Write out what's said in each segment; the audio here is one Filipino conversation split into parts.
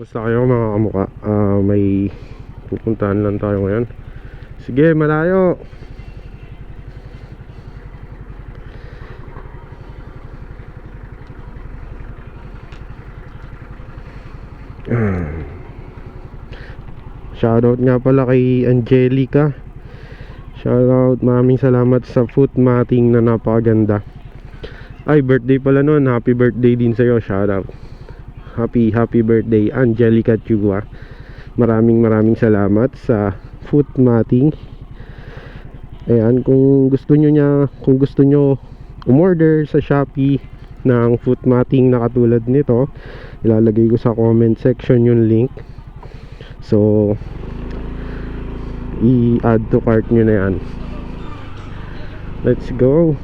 Kamusta kayo mga kamukha? May pupuntahan lang tayo ngayon. Sige, malayo. Shoutout nga pala kay Angelica. Shoutout, maraming salamat sa foot matting na napakaganda. Ay, birthday pala nun. Happy birthday din sa'yo. Shoutout. Happy birthday Angelica Chugwa. Maraming salamat sa foot matting. Ayan, kung gusto nyo umorder sa Shopee ng foot matting na katulad nito, ilalagay ko sa comment section yung link. So i-add to cart nyo na yan. Let's go.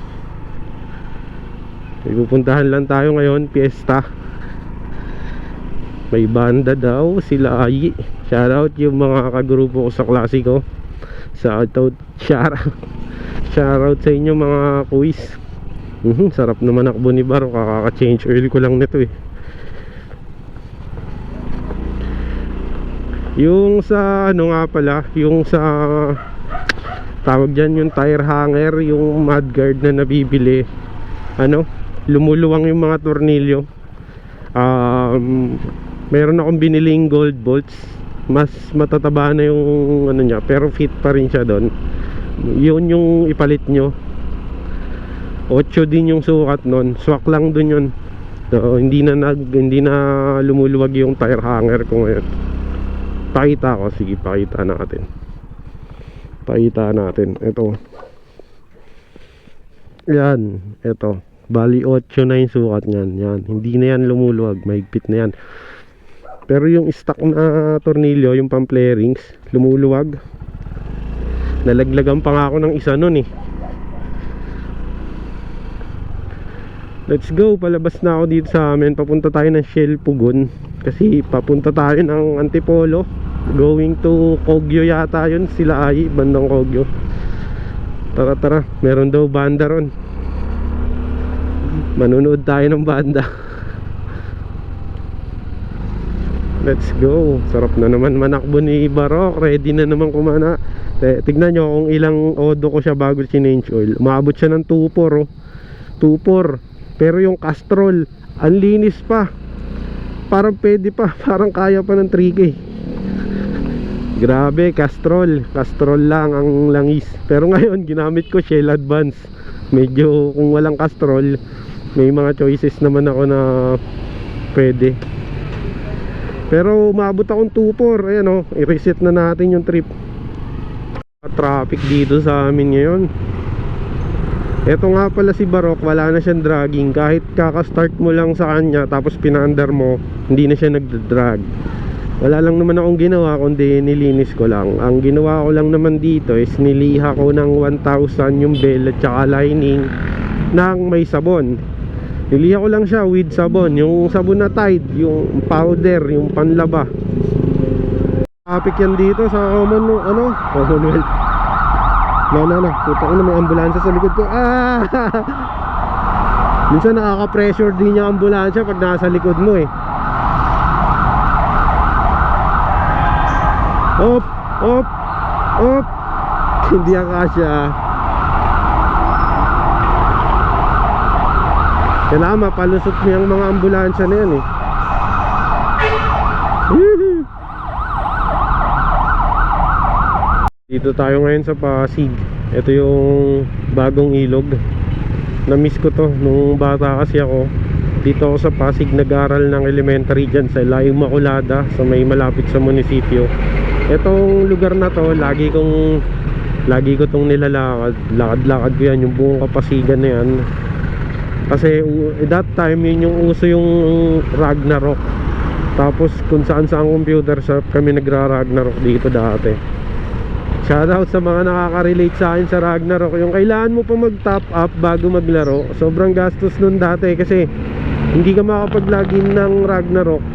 May pupuntahan lang tayo ngayon, piyesta. May banda daw, sila Ayi. Shoutout yung mga kagrupo ko sa klase ko. Shoutout sa inyo mga quiz. Sarap naman akbo ni Baro. Kakaka-change oil ko lang nito eh. Yung sa ano nga pala, yung sa tawag dyan, yung tire hanger, yung mudguard na nabibili, ano, lumuluwang yung mga tornilyo. Meron akong biniling gold bolts. Mas matataba na yung ano niya, pero fit pa rin siya doon. Yun yung ipalit nyo. 8 din yung sukat nun. Swak lang dun yun. So, hindi na lumuluwag yung tire hanger ko ngayon. Pakita ko, sige, pakita natin. Ito. Yan, ito. Bali 8 na yung sukat niyan. Yan, hindi na yan lumuluwag, mahigpit na yan. Pero yung stock na tornilyo, yung pang-flarings, lumuluwag. Nalaglagan pa nga ako ng isa nun eh. Let's go, palabas na ako dito sa amin. Papunta tayo ng Shell Pugon. Kasi papunta tayo ng Antipolo. Going to Kogyo yata yun, sila Ayi, bandang Kogyo. Tara, meron daw banda ron. Manunood tayo ng banda. Let's go. Sarap na naman manakbo ni Barok. Ready na naman kumana. Tignan nyo kung ilang odo ko siya bago change oil. Umabot siya ng 2.4 oh. 2.4. Pero yung Castrol, ang linis pa. Parang pwede pa. Parang kaya pa ng 3K. Grabe, Castrol lang ang langis. Pero ngayon ginamit ko Shell Advance. Medyo kung walang Castrol, may mga choices naman ako na pwede. Pero umabot akong 2.4. Ayan o, i-reset na natin yung trip. Traffic dito sa amin ngayon. Eto nga pala si Barok, wala na siyang dragging. Kahit kaka-start mo lang sa kanya, tapos pinaandar mo, hindi na siya nagda-drag. Wala lang naman akong ginawa, kundi nilinis ko lang. Ang ginawa ko lang naman dito is niliha ko ng 1,000 yung bell at saka lining ng may sabon. Niliha ko lang siya with sabon. Yung sabon na Tide, yung powder, yung panlaba. Traffic yan dito sa Commonwealth. No, puta ko na, may ambulansya sa likod ko. Minsan nakaka-pressure din yung ambulansya pag nasa likod mo eh. Op. Hindi ang kasya. Kailangan mapalusot mo yung mga ambulansya na yan eh. Dito tayo ngayon sa Pasig. Ito yung bagong ilog. Na-miss ko to nung bata kasi ako. Dito ako sa Pasig nag-aral ng elementary dyan sa La Immaculada, sa may malapit sa munisipyo. Itong lugar na to, lagi ko tong nilalakad. Lakad ko yan, yung buong Kapasigan na yan. Kasi that time yun yung uso yung Ragnarok. Tapos kung saan computer shop kami nagra-Ragnarok dito dati. Shoutout sa mga nakaka-relate sa akin sa Ragnarok. Yung kailangan mo pa mag-top up bago maglaro. Sobrang gastos nun dati kasi hindi ka makapag-login ng Ragnarok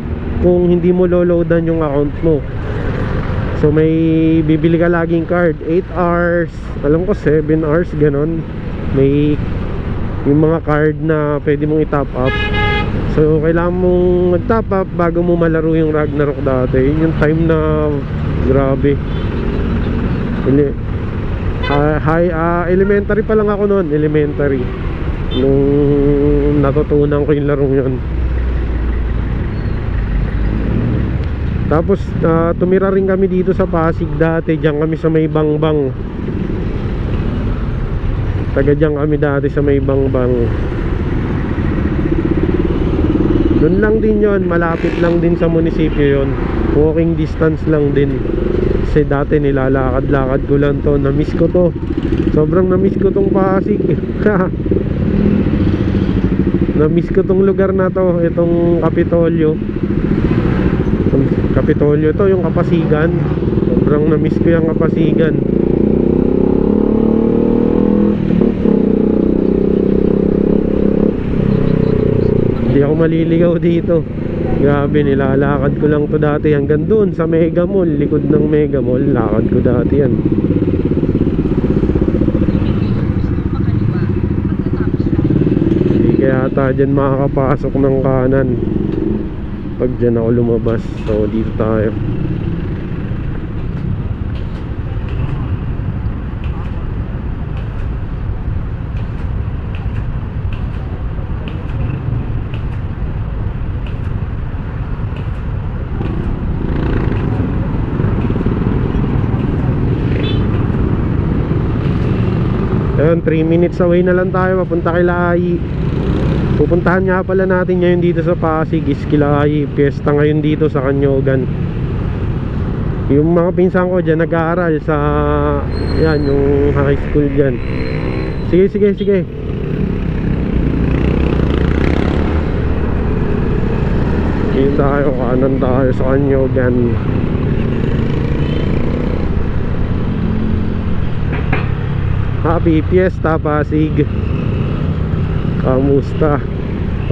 kung hindi mo loloadan yung account mo. So may bibili ka laging card, 8 hours, alam ko 7 hours, ganon. May yung mga card na pwede mong i-top up. So kailangan mong mag-top up bago mo malaro yung Ragnarok dati. Yun yung time na grabe. Elementary pa lang ako noon, elementary, nung natutunan ko yung larong yun. Tapos tumira rin kami dito sa Pasig dati. Diyan kami sa may Bangbang. Taga diyan kami dati sa may Bangbang. Doon lang din yon, malapit lang din sa munisipyo yon. Walking distance lang din. Kasi dati nilalakad-lakad ko lang to. Na-miss ko to. Sobrang na-miss ko tong Pasig. Na-miss ko tong lugar na to. Itong Kapitolyo. Kapitolyo to, yung Kapasigan. Sobrang na-miss ko yung Kapasigan. Hindi ako maliligaw dito. Grabe, nilalakad ko lang to dati hanggang doon sa Mega Mall. Likod ng Mega Mall, lakad ko dati yan. Hindi kaya ata dyan makakapasok ng kanan pag dyan ako lumabas. So dito tayo. Ayun, 3 minutes away na lang tayo papunta kay Lahi. Pupuntahan nga pala natin ngayon dito sa Pasig is Lahi. Fiesta ngayon dito sa Canyogan. Yung mga pinsan ko dyan nag-aaral sa yan, yung high school dyan. Sige, sige, sige. Dito tayo, kanan tayo sa Canyogan. Happy Fiesta Pasig. Kamusta?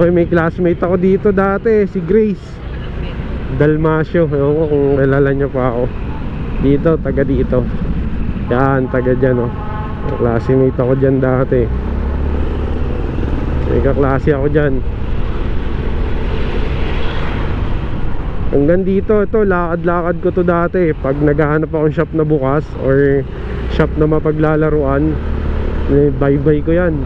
Hoy, may classmate ako dito dati, si Grace Dalmasio. Ewan ko kung kilala niya pa ako. Dito, taga dito. Yan, taga dyan oh. Classmate ako dyan dati. May kaklase ako dyan. Hanggang dito, ito, lakad-lakad ko to dati. Pag naghahanap akong shop na bukas or shop na mapaglalaruan, bye-bye ko yan.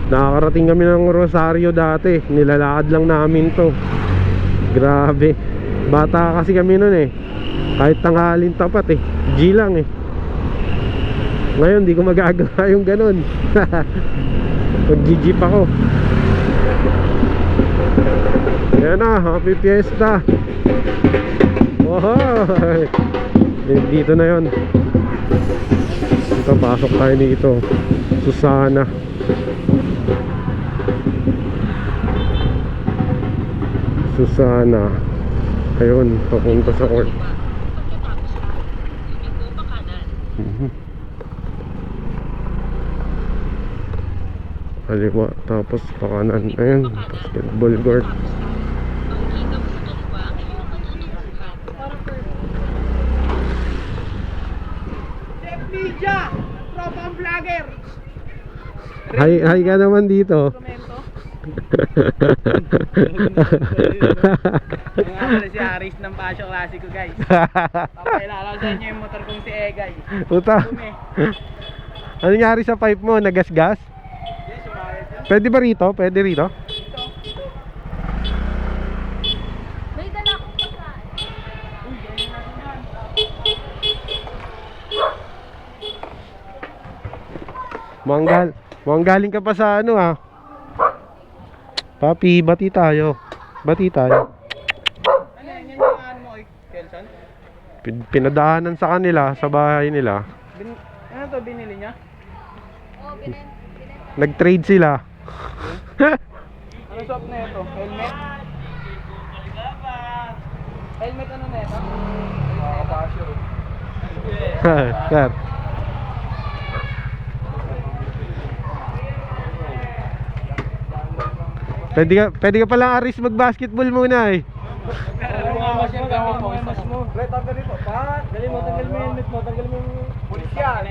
Nakakarating kami ng Rosario dati. Nilalakad lang namin to. Grabe. Bata kasi kami nun eh. Kahit tanghalin tapat eh. G lang eh. Ngayon di ko magagawa yung ganun. Mag-jeep ako. Yan na, happy fiesta. Wow. Dito na yon. Dito, pasok tayo dito. Susana. Susana. Ayun, papunta sa court. Kaliwa, tapos pakanan. Ayun, basketball court. Tropang vlogger. Hi ka naman dito. Nga pala si Aris ng Pasyo Classico, guys. Papakilala ko sa inyo yung motor kong si Egay. Puta. Ano nangyari sa pipe mo? Nagasgas? Yes, sumayad yan. Pwede ba rito? Pwede rito? May dala akong pagkain. Uy, ganyan natin yan. Mukhang galing ka pa sa ano ah. Papi, bati tayo. Bati tayo. Ano yan? Yan yung ano mo, Kelson? Pinadaanan sa kanila, sa bahay nila. Ano to binili niya? Oo, binenta. Nag-trade sila. Ano shop na ito? Helmet? Helmet ano na ito? Pasyo. Sir. Pwede ka palang Aris mag-basketball muna eh. Mas mo. Pre, tanggalin mo. Pat! Dali mo, tanggal mo yung helmet mo. Tanggal mo yung... Pulis yan!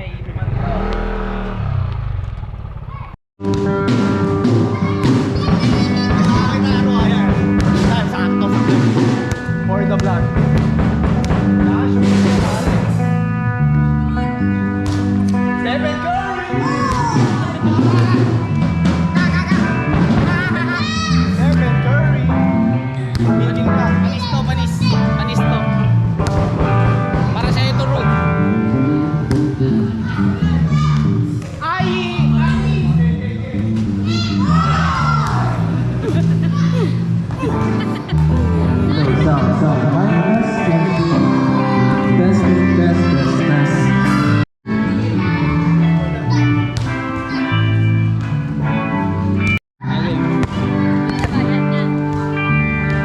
For the vlog. Stephen Curry! Stephen Curry! Pagin ka. Panis to. Panis to. Para sa'yo ito, Rod. Ay!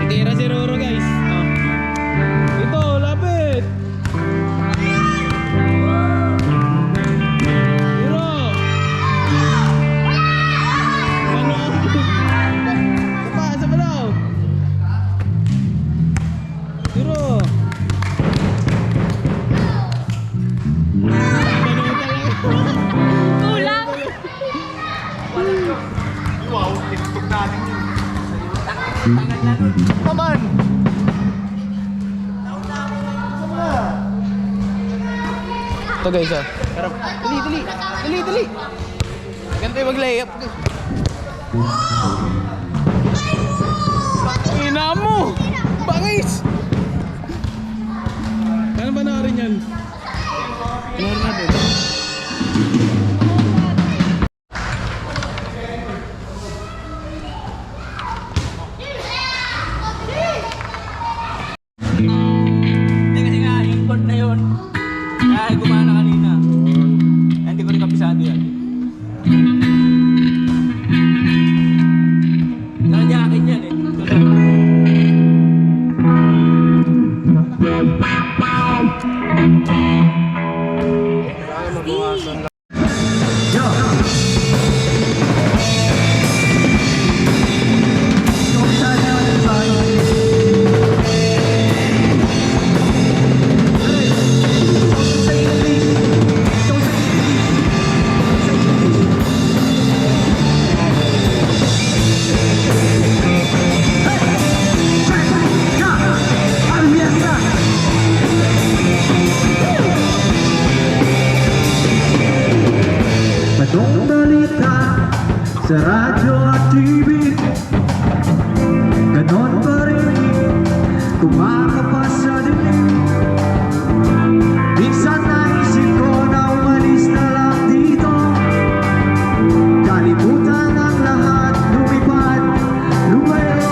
Titira si Roro, guys. Ito, lapit. Roro. Ano? Sa balaw. Roro. Kulang. Wow, tiktok natin yun. Naman! Ito guys Pero, dali! Ganito yung mag-layup. Ina mo! Bangis! Kano ba na rin yan? Panoorin natin. Hindi kasi nga, import na yun. Kaya gumana kanina. Kaya hindi ko rin kapisado yan. Nakajakin yan eh. Anong balita sa radyo at TV? Ganon pa rin, kumakapas sa dilim. Minsan naisip ko na umalis na lang dito. Kalimutan ang lahat, lumipad, lumayo.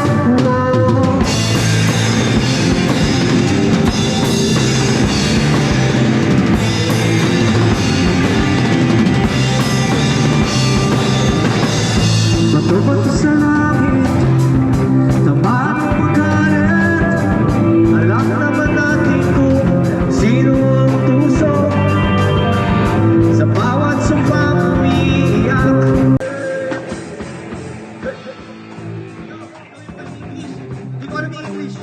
Matupad sa langit, tamaan ang pagkalit. Alam naman natin kung sino ang tuso sa bawat sumpang umiiyak. Di ko alam English.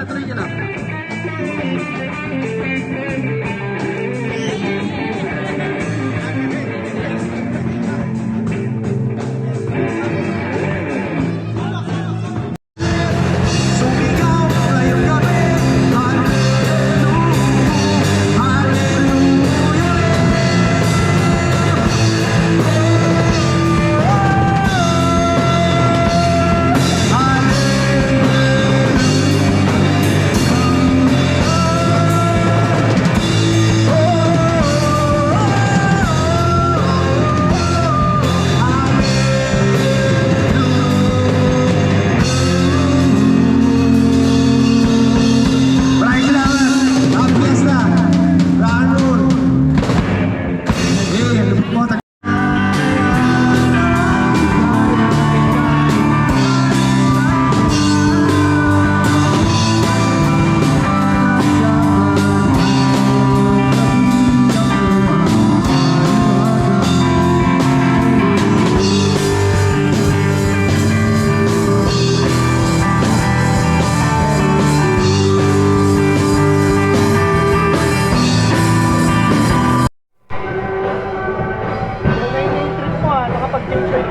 Try niya lang.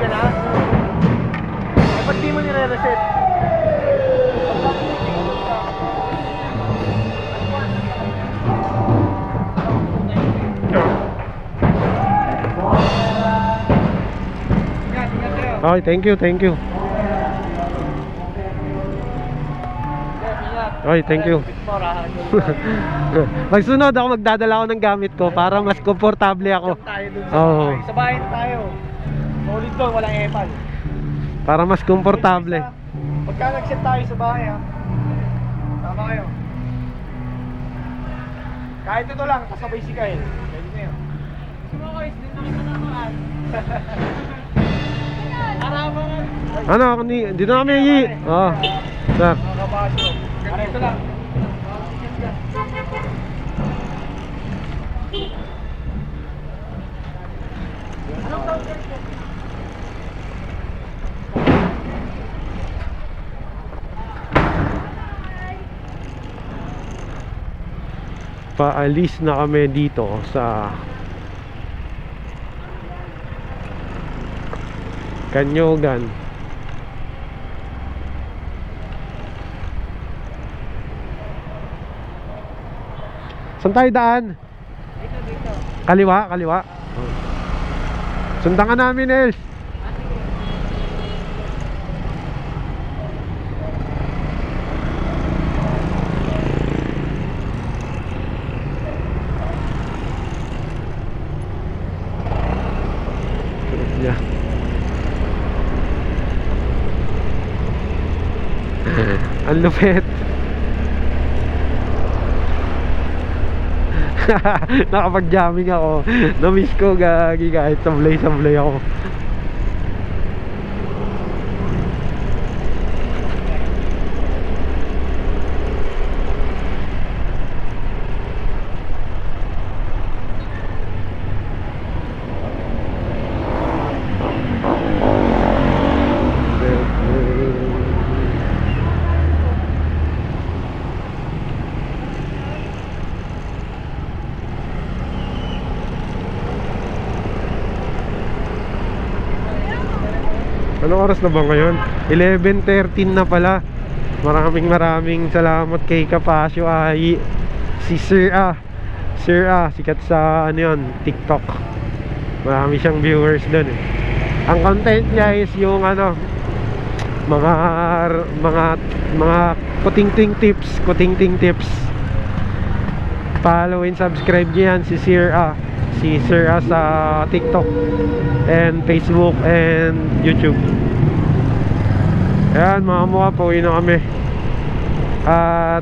ka na? Eh, ba't di mo nire-reset? Okay, thank you, thank you. Okay, thank you. Pagsunod ako, magdadala ako ng gamit ko para mas komportable ako. Tayo dun sa Oo. bahay. Sa bahay tayo. Solid doon, walang epal. Para mas komportable. Pagka nag-set tayo sa bahay ha. Tama kayo. Kahit ito lang, kasabay si Kyle. Pwede na yun. Gusto mo guys, din naman sa namaan. Harapan. Ano, dito na kami i... Oo. Sir. Mga kabasyo. Ano ito lang. Anong tawag dyan? Paalis na kami dito sa Canyogan. Saan tayo daan? Dito. Kaliwa, kaliwa. Sundan ka namin, Els. Yeah. Ang lupit. Nakapag-jamming ako. Na-miss ko gagi kahit sablay-sablay ako. Anong oras na ba ngayon? 11:13 na pala. Maraming salamat kay Kapasyo ay si Sir A, sikat sa ano yun, TikTok. Marami siyang viewers doon eh. Ang content niya is yung ano, mga kuting-ting tips. Follow and subscribe niyo yan si Sir A sa TikTok and Facebook and YouTube. Ayan mga mukha, pauwi na kami. At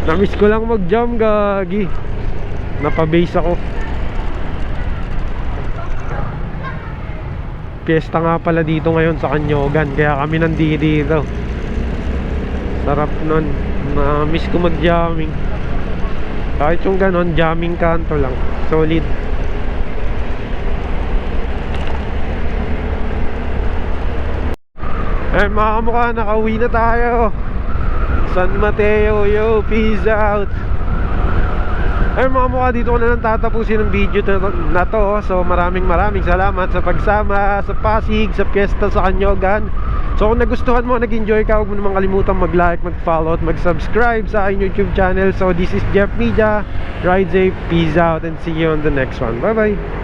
na-miss ko lang mag-jam gagi. Napabase ako. Fiesta nga pala dito ngayon sa Canyogan, kaya kami nandito. Sarap nun. Na-miss ko mag-jamming. Kahit yung ganon, jamming kanto lang. Solid. Eh mga kamukha, nakauwi na tayo. San Mateo, yo, peace out. Eh mga kamukha, dito ko na lang tatapusin ang video na to. So maraming salamat sa pagsama sa Pasig, sa Fiesta sa Canyogan. So kung nagustuhan mo, nag-enjoy ka, huwag mo naman kalimutan mag-like, mag-follow at mag-subscribe sa aking YouTube channel. So this is Jeff Media. Ride safe, peace out, and see you on the next one. Bye bye.